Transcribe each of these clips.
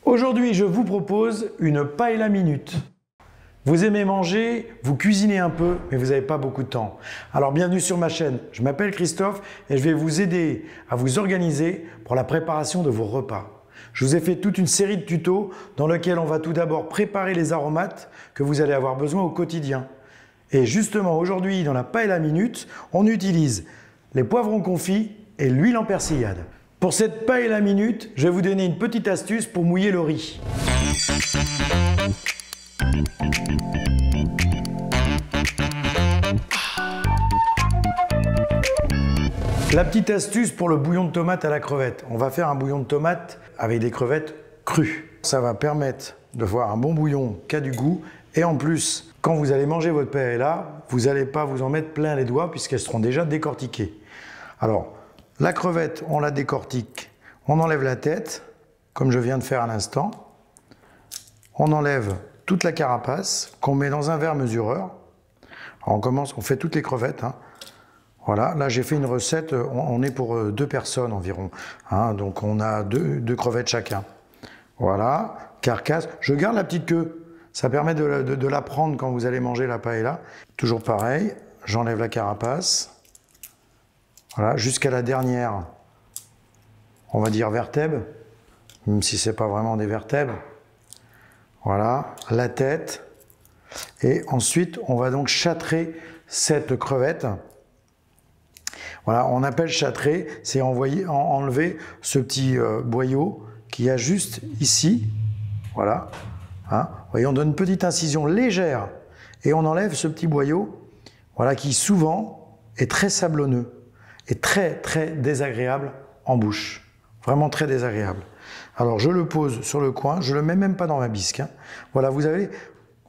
Aujourd'hui, je vous propose une paella minute. Vous aimez manger, vous cuisinez un peu, mais vous n'avez pas beaucoup de temps. Alors bienvenue sur ma chaîne, je m'appelle Christophe et je vais vous aider à vous organiser pour la préparation de vos repas. Je vous ai fait toute une série de tutos dans lesquels on va tout d'abord préparer les aromates que vous allez avoir besoin au quotidien. Et justement aujourd'hui, dans la paella minute, on utilise les poivrons confits et l'huile en persillade. Pour cette paella minute, je vais vous donner une petite astuce pour mouiller le riz. La petite astuce pour le bouillon de tomate à la crevette. On va faire un bouillon de tomate avec des crevettes crues. Ça va permettre de voir un bon bouillon qui a du goût. Et en plus, quand vous allez manger votre paella, vous n'allez pas vous en mettre plein les doigts puisqu'elles seront déjà décortiquées. Alors, la crevette, on la décortique. On enlève la tête, comme je viens de faire à l'instant. On enlève toute la carapace qu'on met dans un verre mesureur. Alors on fait toutes les crevettes. Voilà, là j'ai fait une recette, on est pour 2 personnes environ, donc on a deux crevettes chacun. Voilà, carcasse, je garde la petite queue, ça permet de la prendre quand vous allez manger la paella. Toujours pareil, j'enlève la carapace, voilà, jusqu'à la dernière, on va dire vertèbre, même si c'est pas vraiment des vertèbres. Voilà, la tête, et ensuite on va donc châtrer cette crevette. Voilà, on appelle châtrer, c'est enlever ce petit boyau qu'il y a juste ici. Voilà. Vous voyez, on donne une petite incision légère et on enlève ce petit boyau, voilà, qui souvent est très sablonneux et très désagréable en bouche. Vraiment très désagréable. Alors je le pose sur le coin, je ne le mets même pas dans ma bisque. Voilà, vous avez,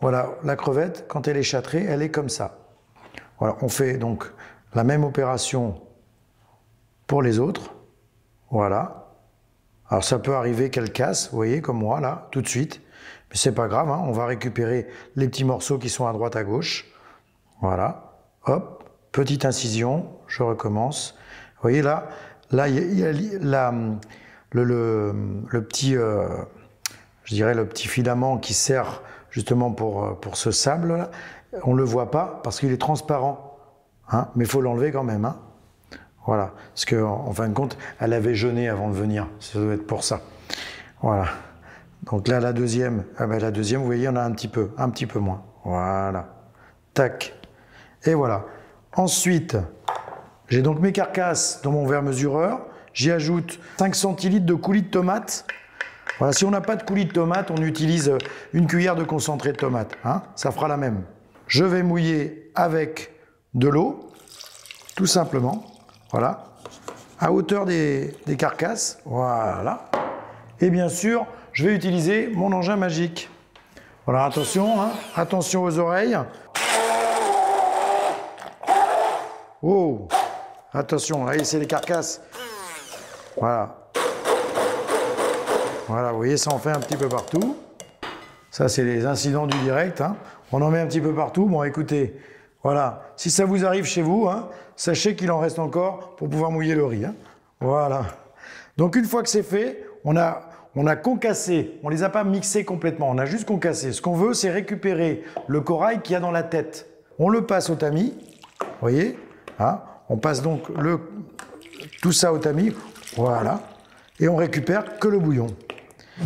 voilà, la crevette, quand elle est châtrée, elle est comme ça. Voilà, on fait donc la même opération pour les autres. Voilà. Alors ça peut arriver qu'elle casse, vous voyez, comme moi, là, tout de suite. Mais c'est pas grave, on va récupérer les petits morceaux qui sont à droite, à gauche. Voilà. Hop, petite incision, je recommence. Vous voyez là, il y a le petit, je dirais le petit filament qui sert justement pour ce sable là. On ne le voit pas parce qu'il est transparent. Mais il faut l'enlever quand même. Voilà, parce qu'en fin de compte, elle avait jeûné avant de venir. Ça doit être pour ça. Voilà. Donc là, la deuxième, vous voyez, il y en a un petit peu moins. Voilà. Tac. Et voilà. Ensuite, j'ai donc mes carcasses dans mon verre mesureur. J'y ajoute 5 centilitres de coulis de tomate. Voilà, si on n'a pas de coulis de tomate, on utilise une cuillère de concentré de tomate. Ça fera la même. Je vais mouiller avec de l'eau, tout simplement, voilà, à hauteur des carcasses, voilà. Et bien sûr, je vais utiliser mon engin magique. Voilà, attention, attention aux oreilles. Oh, attention, là, c'est les carcasses. Voilà. Voilà, vous voyez, ça en fait un petit peu partout. Ça, c'est les incidents du direct. On en met un petit peu partout. Bon, écoutez, voilà, si ça vous arrive chez vous, sachez qu'il en reste encore pour pouvoir mouiller le riz. Voilà. Donc une fois que c'est fait, on a concassé, on ne les a pas mixés complètement, on a juste concassé. Ce qu'on veut, c'est récupérer le corail qu'il y a dans la tête. On le passe au tamis, vous voyez, on passe donc tout ça au tamis, voilà, et on récupère que le bouillon.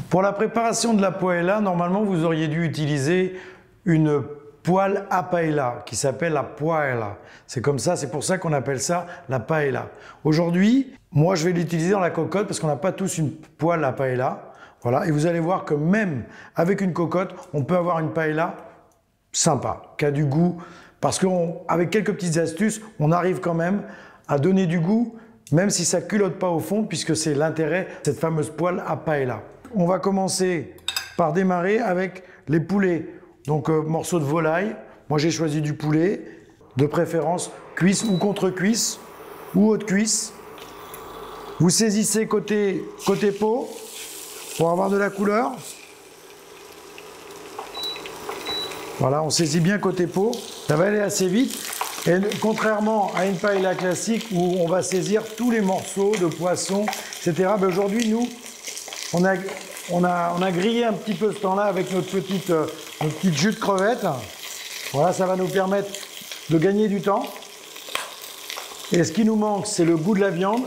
Pour la préparation de la paella, normalement, vous auriez dû utiliser une poêle à paella qui s'appelle la paella. C'est comme ça, c'est pour ça qu'on appelle ça la paella. Aujourd'hui, moi je vais l'utiliser dans la cocotte parce qu'on n'a pas tous une poêle à paella. Voilà, et vous allez voir que même avec une cocotte, on peut avoir une paella sympa, qui a du goût. Parce qu'avec quelques petites astuces, on arrive quand même à donner du goût, même si ça culotte pas au fond, puisque c'est l'intérêt de cette fameuse poêle à paella. On va commencer par démarrer avec les poulets. Donc morceaux de volaille, moi j'ai choisi du poulet, de préférence cuisse ou contre-cuisse ou haute cuisse. Vous saisissez côté peau pour avoir de la couleur. Voilà, on saisit bien côté peau, ça va aller assez vite. Et contrairement à une paella classique où on va saisir tous les morceaux de poisson, etc. Ben aujourd'hui, nous, on a on a grillé un petit peu ce temps-là avec notre petite jus de crevette. Voilà, ça va nous permettre de gagner du temps. Et ce qui nous manque, c'est le goût de la viande.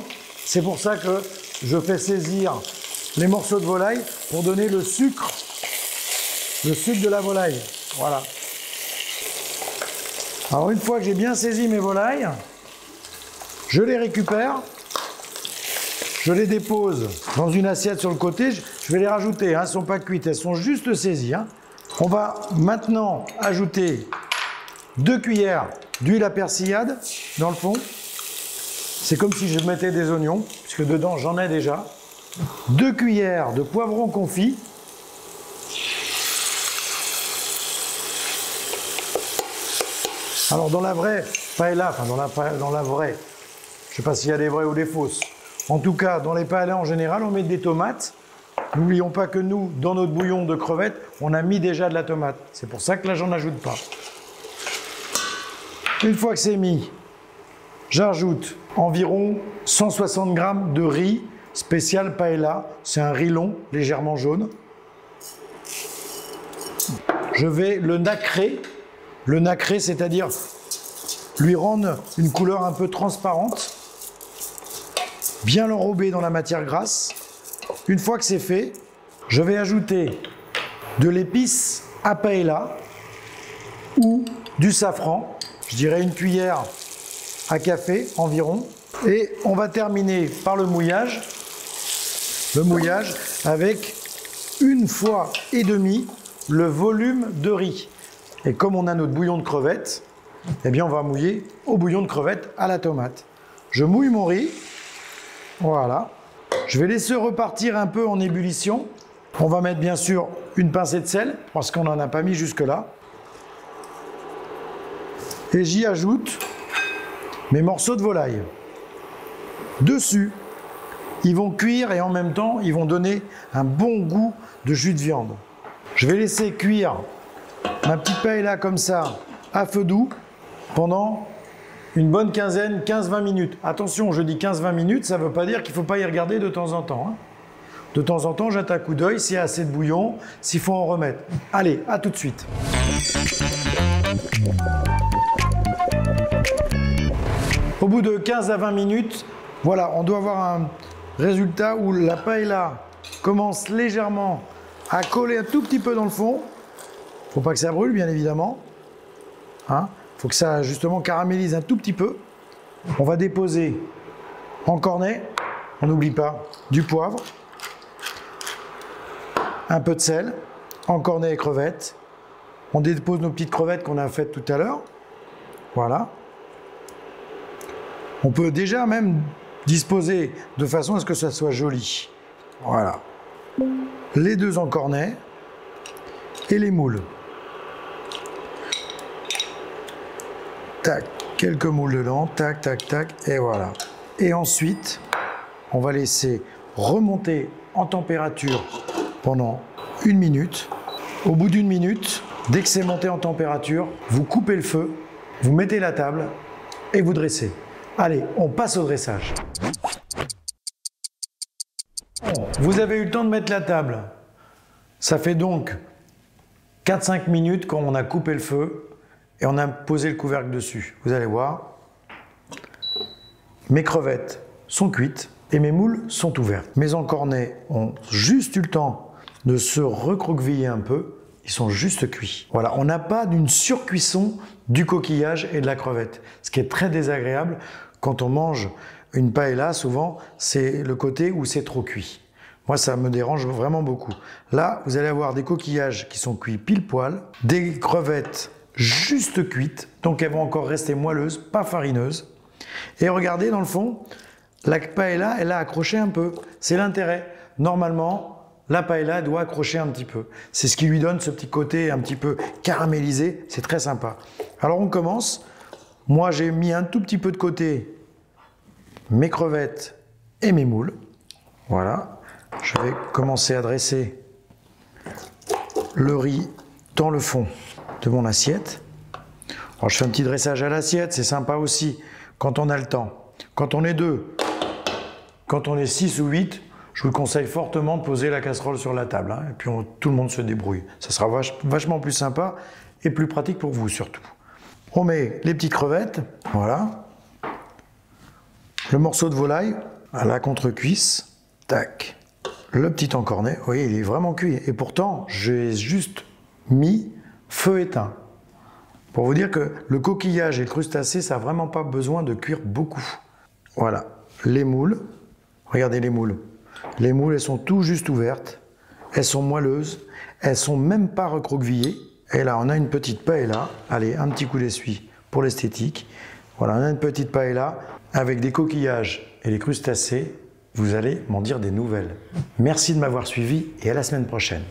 C'est pour ça que je fais saisir les morceaux de volaille pour donner le sucre de la volaille. Voilà. Alors une fois que j'ai bien saisi mes volailles, je les récupère, je les dépose dans une assiette sur le côté. Je vais les rajouter, elles ne sont pas cuites, elles sont juste saisies. On va maintenant ajouter 2 cuillères d'huile à persillade dans le fond. C'est comme si je mettais des oignons, puisque dedans j'en ai déjà. 2 cuillères de poivron confit. Alors dans la vraie paella, enfin dans la vraie, je ne sais pas s'il y a des vraies ou des fausses. En tout cas, dans les paellas en général, on met des tomates. N'oublions pas que nous, dans notre bouillon de crevettes, on a mis déjà de la tomate. C'est pour ça que là, j'en ajoute pas. Une fois que c'est mis, j'ajoute environ 160 g de riz spécial paella. C'est un riz long, légèrement jaune. Je vais le nacrer. Le nacrer, c'est-à-dire lui rendre une couleur un peu transparente. Bien l'enrober dans la matière grasse. Une fois que c'est fait, je vais ajouter de l'épice à paella ou du safran. Je dirais une cuillère à café environ. Et on va terminer par le mouillage. Le mouillage avec 1,5 fois le volume de riz. Et comme on a notre bouillon de crevettes, eh bien on va mouiller au bouillon de crevettes à la tomate. Je mouille mon riz. Voilà. Je vais laisser repartir un peu en ébullition. On va mettre bien sûr une pincée de sel parce qu'on n'en a pas mis jusque-là. Et j'y ajoute mes morceaux de volaille. Dessus, ils vont cuire et en même temps, ils vont donner un bon goût de jus de viande. Je vais laisser cuire ma petite paella comme ça à feu doux pendant une bonne quinzaine, 15-20 minutes. Attention, je dis 15-20 minutes, ça ne veut pas dire qu'il ne faut pas y regarder de temps en temps. De temps en temps, jette un coup d'œil s'il y a assez de bouillon, s'il faut en remettre. Allez, à tout de suite. Au bout de 15 à 20 minutes, voilà, on doit avoir un résultat où la paella commence légèrement à coller un tout petit peu dans le fond. Il ne faut pas que ça brûle, bien évidemment. Faut que ça justement caramélise un tout petit peu. On va déposer en cornet, on n'oublie pas, du poivre, un peu de sel, en cornet et crevettes. On dépose nos petites crevettes qu'on a faites tout à l'heure. Voilà. On peut déjà même disposer de façon à ce que ça soit joli. Voilà. Les 2 en cornet et les moules. Tac, quelques moules dedans, tac, tac, tac, et voilà. Et ensuite, on va laisser remonter en température pendant 1 minute. Au bout d'1 minute, dès que c'est monté en température, vous coupez le feu, vous mettez la table et vous dressez. Allez, on passe au dressage. Vous avez eu le temps de mettre la table. Ça fait donc 4-5 minutes qu'on a coupé le feu et on a posé le couvercle dessus. Vous allez voir, mes crevettes sont cuites et mes moules sont ouvertes. Mes encornets ont juste eu le temps de se recroqueviller un peu. Ils sont juste cuits. Voilà, on n'a pas d'une surcuisson du coquillage et de la crevette. Ce qui est très désagréable quand on mange une paella, souvent, c'est le côté où c'est trop cuit. Moi, ça me dérange vraiment beaucoup. Là, vous allez avoir des coquillages qui sont cuits pile poil, des crevettes juste cuites, donc elles vont encore rester moelleuses, pas farineuses. Et regardez, dans le fond, la paella, elle a accroché un peu. C'est l'intérêt. Normalement, la paella doit accrocher un petit peu. C'est ce qui lui donne ce petit côté un petit peu caramélisé. C'est très sympa. Alors, on commence. Moi, j'ai mis un tout petit peu de côté mes crevettes et mes moules. Voilà. Je vais commencer à dresser le riz dans le fond de mon assiette. Alors, je fais un petit dressage à l'assiette, c'est sympa aussi quand on a le temps. Quand on est 2, quand on est 6 ou 8, je vous conseille fortement de poser la casserole sur la table, hein, et puis tout le monde se débrouille. Ça sera vachement plus sympa et plus pratique pour vous surtout. On met les petites crevettes, voilà. Le morceau de volaille à la contre-cuisse, tac. Le petit encornet, vous voyez, il est vraiment cuit. Et pourtant, j'ai juste mis feu éteint. Pour vous dire que le coquillage et le crustacé, ça n'a vraiment pas besoin de cuire beaucoup. Voilà, les moules, regardez les moules. Les moules, elles sont tout juste ouvertes, elles sont moelleuses, elles sont même pas recroquevillées. Et là, on a une petite paella. Allez, un petit coup d'essuie pour l'esthétique. Voilà, on a une petite paella avec des coquillages et les crustacés. Vous allez m'en dire des nouvelles. Merci de m'avoir suivi et à la semaine prochaine.